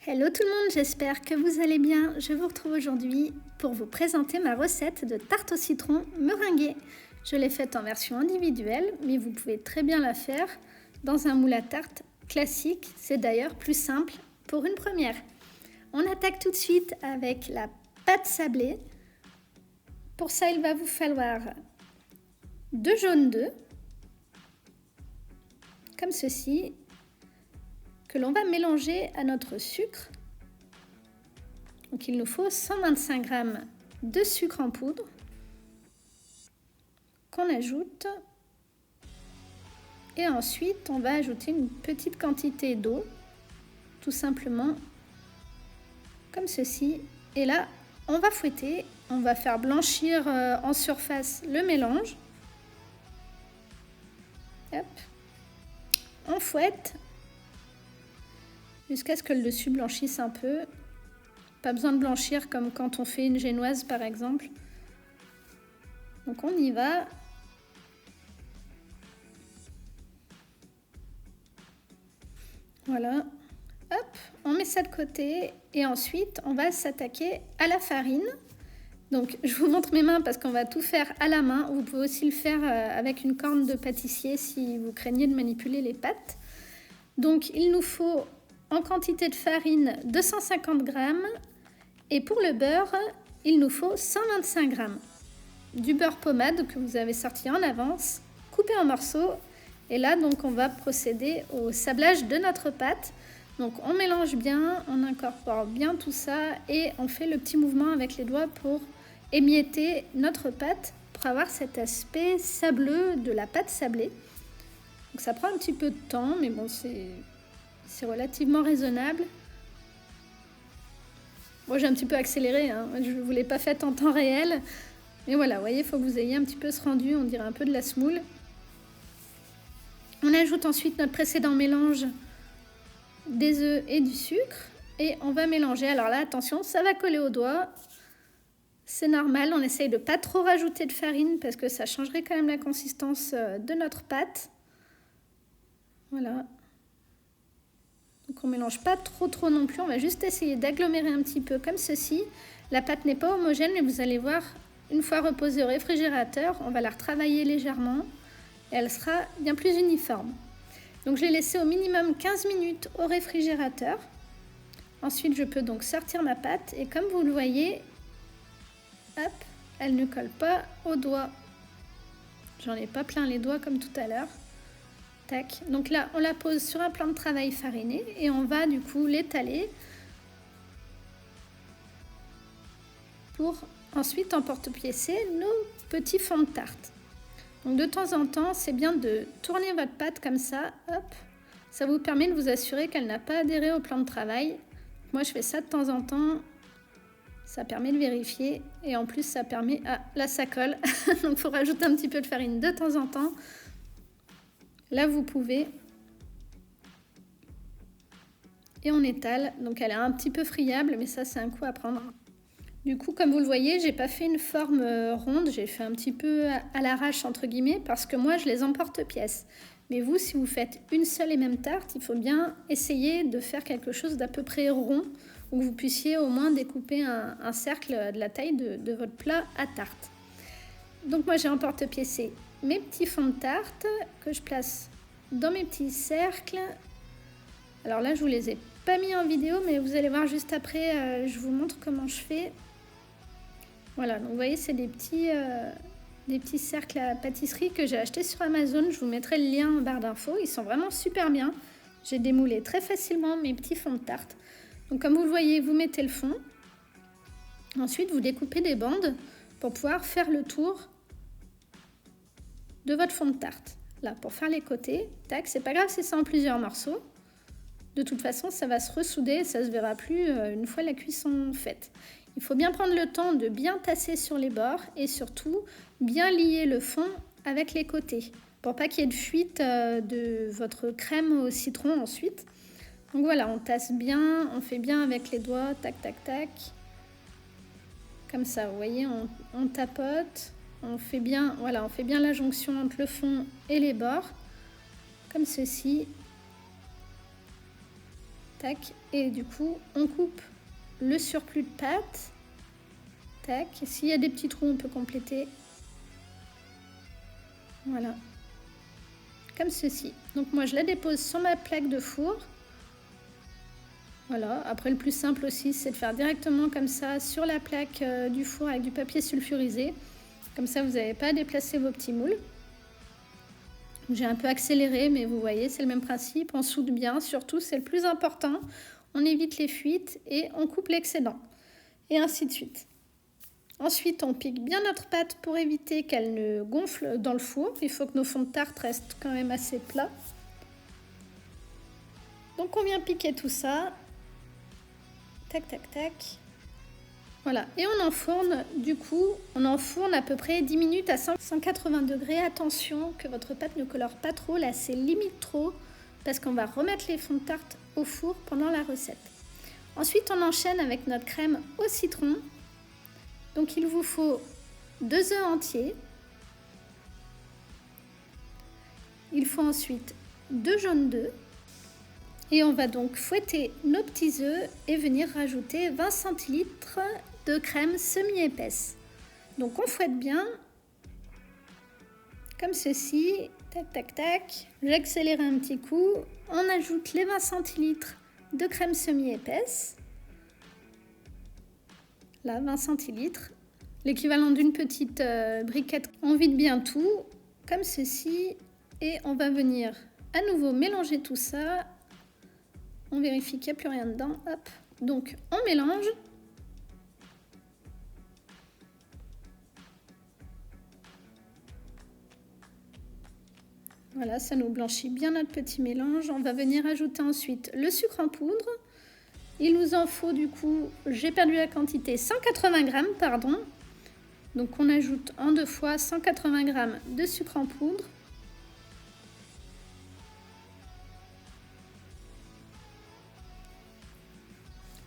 Hello tout le monde, j'espère que vous allez bien. Je vous retrouve aujourd'hui pour vous présenter ma recette de tarte au citron meringuée. Je l'ai faite en version individuelle, mais vous pouvez très bien la faire dans un moule à tarte classique. C'est d'ailleurs plus simple pour une première. On attaque tout de suite avec la pâte sablée. Pour ça, il va vous falloir 2 jaunes d'œufs, comme ceci, que l'on va mélanger à notre sucre. Donc il nous faut 125 g de sucre en poudre qu'on ajoute. Et ensuite, on va ajouter une petite quantité d'eau, tout simplement comme ceci. Et là, on va fouetter, on va faire blanchir en surface le mélange. Hop. On fouette jusqu'à ce que le dessus blanchisse un peu. Pas besoin de blanchir comme quand on fait une génoise par exemple. Donc on y va. Voilà. Hop, on met ça de côté et ensuite on va s'attaquer à la farine. Donc je vous montre mes mains parce qu'on va tout faire à la main. Vous pouvez aussi le faire avec une corne de pâtissier si vous craignez de manipuler les pâtes. Donc il nous faut en quantité de farine 250 g et pour le beurre, il nous faut 125 g. Du beurre pommade que vous avez sorti en avance, coupé en morceaux. Et là, donc, on va procéder au sablage de notre pâte. Donc on mélange bien, on incorpore bien tout ça et on fait le petit mouvement avec les doigts pour émietter notre pâte pour avoir cet aspect sableux de la pâte sablée. Donc ça prend un petit peu de temps, mais bon, c'est relativement raisonnable. Moi, j'ai un petit peu accéléré, hein. Je ne vous l'ai pas faite en temps réel. Mais voilà, vous voyez, il faut que vous ayez un petit peu ce rendu, on dirait un peu de la semoule. On ajoute ensuite notre précédent mélange des œufs et du sucre. Et on va mélanger. Alors là, attention, ça va coller aux doigts. C'est normal, on essaye de ne pas trop rajouter de farine parce que ça changerait quand même la consistance de notre pâte. Voilà. Donc on ne mélange pas trop non plus, on va juste essayer d'agglomérer un petit peu comme ceci. La pâte n'est pas homogène, mais vous allez voir, une fois reposée au réfrigérateur, on va la retravailler légèrement et elle sera bien plus uniforme. Donc je l'ai laissée au minimum 15 minutes au réfrigérateur. Ensuite, je peux donc sortir ma pâte et comme vous le voyez, hop, elle ne colle pas aux doigts. J'en ai pas plein les doigts comme tout à l'heure. Tac. Donc là, on la pose sur un plan de travail fariné et on va du coup l'étaler pour ensuite emporte-piécer nos petits fonds de tarte. Donc de temps en temps, c'est bien de tourner votre pâte comme ça, hop. Ça vous permet de vous assurer qu'elle n'a pas adhéré au plan de travail. Moi, je fais ça de temps en temps. Ça permet de vérifier et en plus, ça permet... Ah, là, ça colle. Donc, il faut rajouter un petit peu de farine de temps en temps. Là, vous pouvez. Et on étale. Donc, elle est un petit peu friable, mais ça, c'est un coup à prendre. Du coup, comme vous le voyez, j'ai pas fait une forme ronde. J'ai fait un petit peu à l'arrache, entre guillemets, parce que moi, je les emporte-pièces. Mais vous, si vous faites une seule et même tarte, il faut bien essayer de faire quelque chose d'à peu près rond, où vous puissiez au moins découper un cercle de la taille de votre plat à tarte. Donc, moi, j'ai emporte-piécé mes petits fonds de tarte que je place dans mes petits cercles. Alors là, je vous les ai pas mis en vidéo, mais vous allez voir juste après, je vous montre comment je fais. Voilà, donc vous voyez, c'est des petits cercles à pâtisserie que j'ai achetés sur Amazon. Je vous mettrai le lien en barre d'infos. Ils sont vraiment super bien. J'ai démoulé très facilement mes petits fonds de tarte. Donc comme vous le voyez, vous mettez le fond. Ensuite, vous découpez des bandes pour pouvoir faire le tour de votre fond de tarte. Là, pour faire les côtés, tac, c'est pas grave si c'est en plusieurs morceaux. De toute façon, ça va se ressouder, ça se verra plus une fois la cuisson faite. Il faut bien prendre le temps de bien tasser sur les bords et surtout bien lier le fond avec les côtés pour pas qu'il y ait de fuite de votre crème au citron ensuite. Donc voilà, on tasse bien, on fait bien avec les doigts, tac, tac, tac. Comme ça, vous voyez, on tapote. On fait bien la jonction entre le fond et les bords, comme ceci. Tac. Et du coup, on coupe le surplus de pâte. Tac. S'il y a des petits trous, on peut compléter. Voilà. Comme ceci. Donc moi, je la dépose sur ma plaque de four. Voilà. Après, le plus simple aussi, c'est de faire directement comme ça sur la plaque du four avec du papier sulfurisé. Comme ça, vous n'avez pas à déplacer vos petits moules. J'ai un peu accéléré, mais vous voyez, c'est le même principe. On soude bien, surtout, c'est le plus important. On évite les fuites et on coupe l'excédent. Et ainsi de suite. Ensuite, on pique bien notre pâte pour éviter qu'elle ne gonfle dans le four. Il faut que nos fonds de tarte restent quand même assez plats. Donc, on vient piquer tout ça. Tac, tac, tac. Voilà, et on enfourne, du coup, on enfourne à peu près 10 minutes à 180 degrés. Attention que votre pâte ne colore pas trop, là c'est limite trop, parce qu'on va remettre les fonds de tarte au four pendant la recette. Ensuite, on enchaîne avec notre crème au citron. Donc il vous faut 2 œufs entiers. Il faut ensuite 2 jaunes d'œufs. Et on va donc fouetter nos petits œufs et venir rajouter 20 centilitres de crème semi-épaisse. Donc on fouette bien, comme ceci, tac tac tac. J'accélère un petit coup, on ajoute les 20 centilitres de crème semi-épaisse. Là, 20 centilitres, l'équivalent d'une petite briquette. On vide bien tout, comme ceci, et on va venir à nouveau mélanger tout ça. On vérifie qu'il n'y a plus rien dedans. Hop. Donc, on mélange. Voilà, ça nous blanchit bien notre petit mélange. On va venir ajouter ensuite le sucre en poudre. Il nous en faut du coup, j'ai perdu la quantité, 180 grammes, pardon. Donc, on ajoute en 2 fois 180 grammes de sucre en poudre.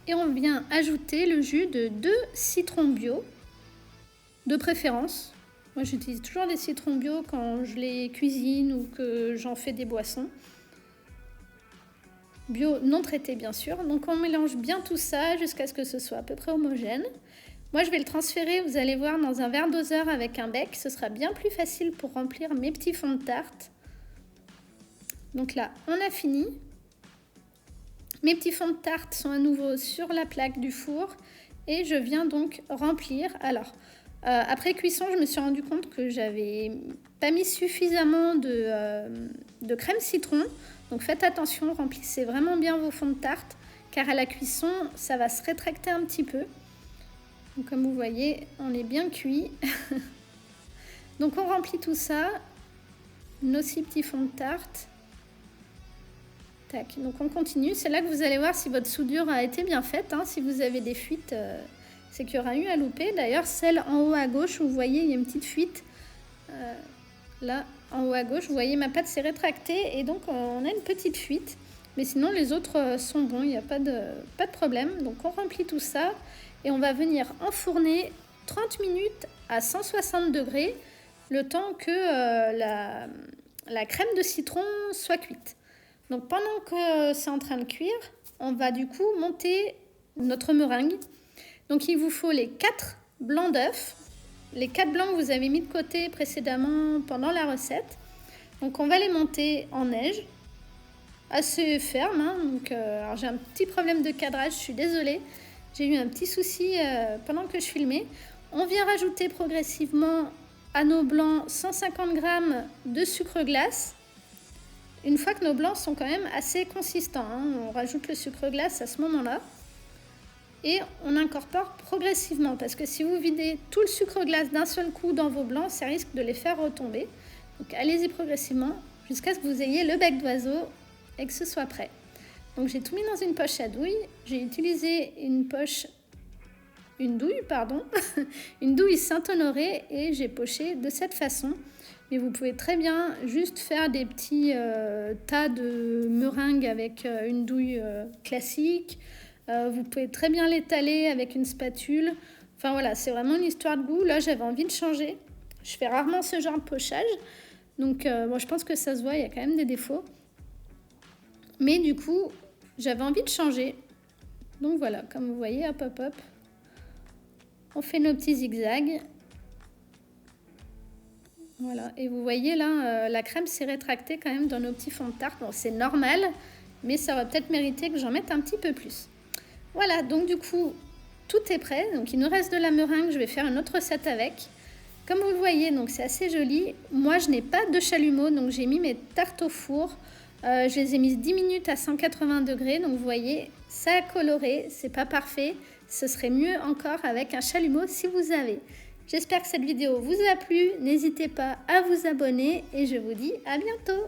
Et on vient ajouter le jus de 2 citrons bio, de préférence. Moi, j'utilise toujours des citrons bio quand je les cuisine ou que j'en fais des boissons. Bio non traité, bien sûr. Donc, on mélange bien tout ça jusqu'à ce que ce soit à peu près homogène. Moi, je vais le transférer, vous allez voir, dans un verre doseur avec un bec. Ce sera bien plus facile pour remplir mes petits fonds de tarte. Donc là, on a fini. Mes petits fonds de tarte sont à nouveau sur la plaque du four et je viens donc remplir. Alors, après cuisson, je me suis rendu compte que j'avais pas mis suffisamment de crème citron. Donc faites attention, remplissez vraiment bien vos fonds de tarte car à la cuisson, ça va se rétracter un petit peu. Donc, comme vous voyez, on est bien cuit. Donc on remplit tout ça, nos 6 petits fonds de tarte. Tac. Donc on continue, c'est là que vous allez voir si votre soudure a été bien faite, hein. Si vous avez des fuites, c'est qu'il y aura eu à louper. D'ailleurs, celle en haut à gauche, vous voyez, il y a une petite fuite. Là, en haut à gauche, vous voyez, ma pâte s'est rétractée et donc on a une petite fuite. Mais sinon, les autres sont bons, il n'y a pas de problème. Donc on remplit tout ça et on va venir enfourner 30 minutes à 160 degrés, le temps que la crème de citron soit cuite. Donc pendant que c'est en train de cuire, on va du coup monter notre meringue. Donc il vous faut les 4 blancs d'œufs, les 4 blancs que vous avez mis de côté précédemment pendant la recette. Donc on va les monter en neige, assez ferme, hein. Donc, alors j'ai un petit problème de cadrage, je suis désolée. J'ai eu un petit souci pendant que je filmais. On vient rajouter progressivement à nos blancs 150 g de sucre glace. Une fois que nos blancs sont quand même assez consistants, hein, on rajoute le sucre glace à ce moment-là. Et on incorpore progressivement, parce que si vous videz tout le sucre glace d'un seul coup dans vos blancs, ça risque de les faire retomber. Donc allez-y progressivement, jusqu'à ce que vous ayez le bec d'oiseau et que ce soit prêt. Donc j'ai tout mis dans une poche à douille. J'ai utilisé une douille, une douille Saint-Honoré et j'ai poché de cette façon. Mais vous pouvez très bien juste faire des petits tas de meringues avec une douille classique. Vous pouvez très bien l'étaler avec une spatule. Enfin voilà, c'est vraiment une histoire de goût. Là, j'avais envie de changer. Je fais rarement ce genre de pochage. Donc, bon, je pense que ça se voit, il y a quand même des défauts. Mais du coup, j'avais envie de changer. Donc voilà, comme vous voyez, hop, hop, hop. On fait nos petits zigzags. Voilà, et vous voyez là, la crème s'est rétractée quand même dans nos petits fonds de tarte. Bon, c'est normal, mais ça aurait peut-être mérité que j'en mette un petit peu plus. Voilà, donc du coup, tout est prêt. Donc il nous reste de la meringue, je vais faire une autre recette avec. Comme vous le voyez, donc c'est assez joli. Moi, je n'ai pas de chalumeau, donc j'ai mis mes tartes au four. Je les ai mises 10 minutes à 180 degrés. Donc vous voyez, ça a coloré, c'est pas parfait. Ce serait mieux encore avec un chalumeau si vous avez. J'espère que cette vidéo vous a plu. N'hésitez pas à vous abonner et je vous dis à bientôt.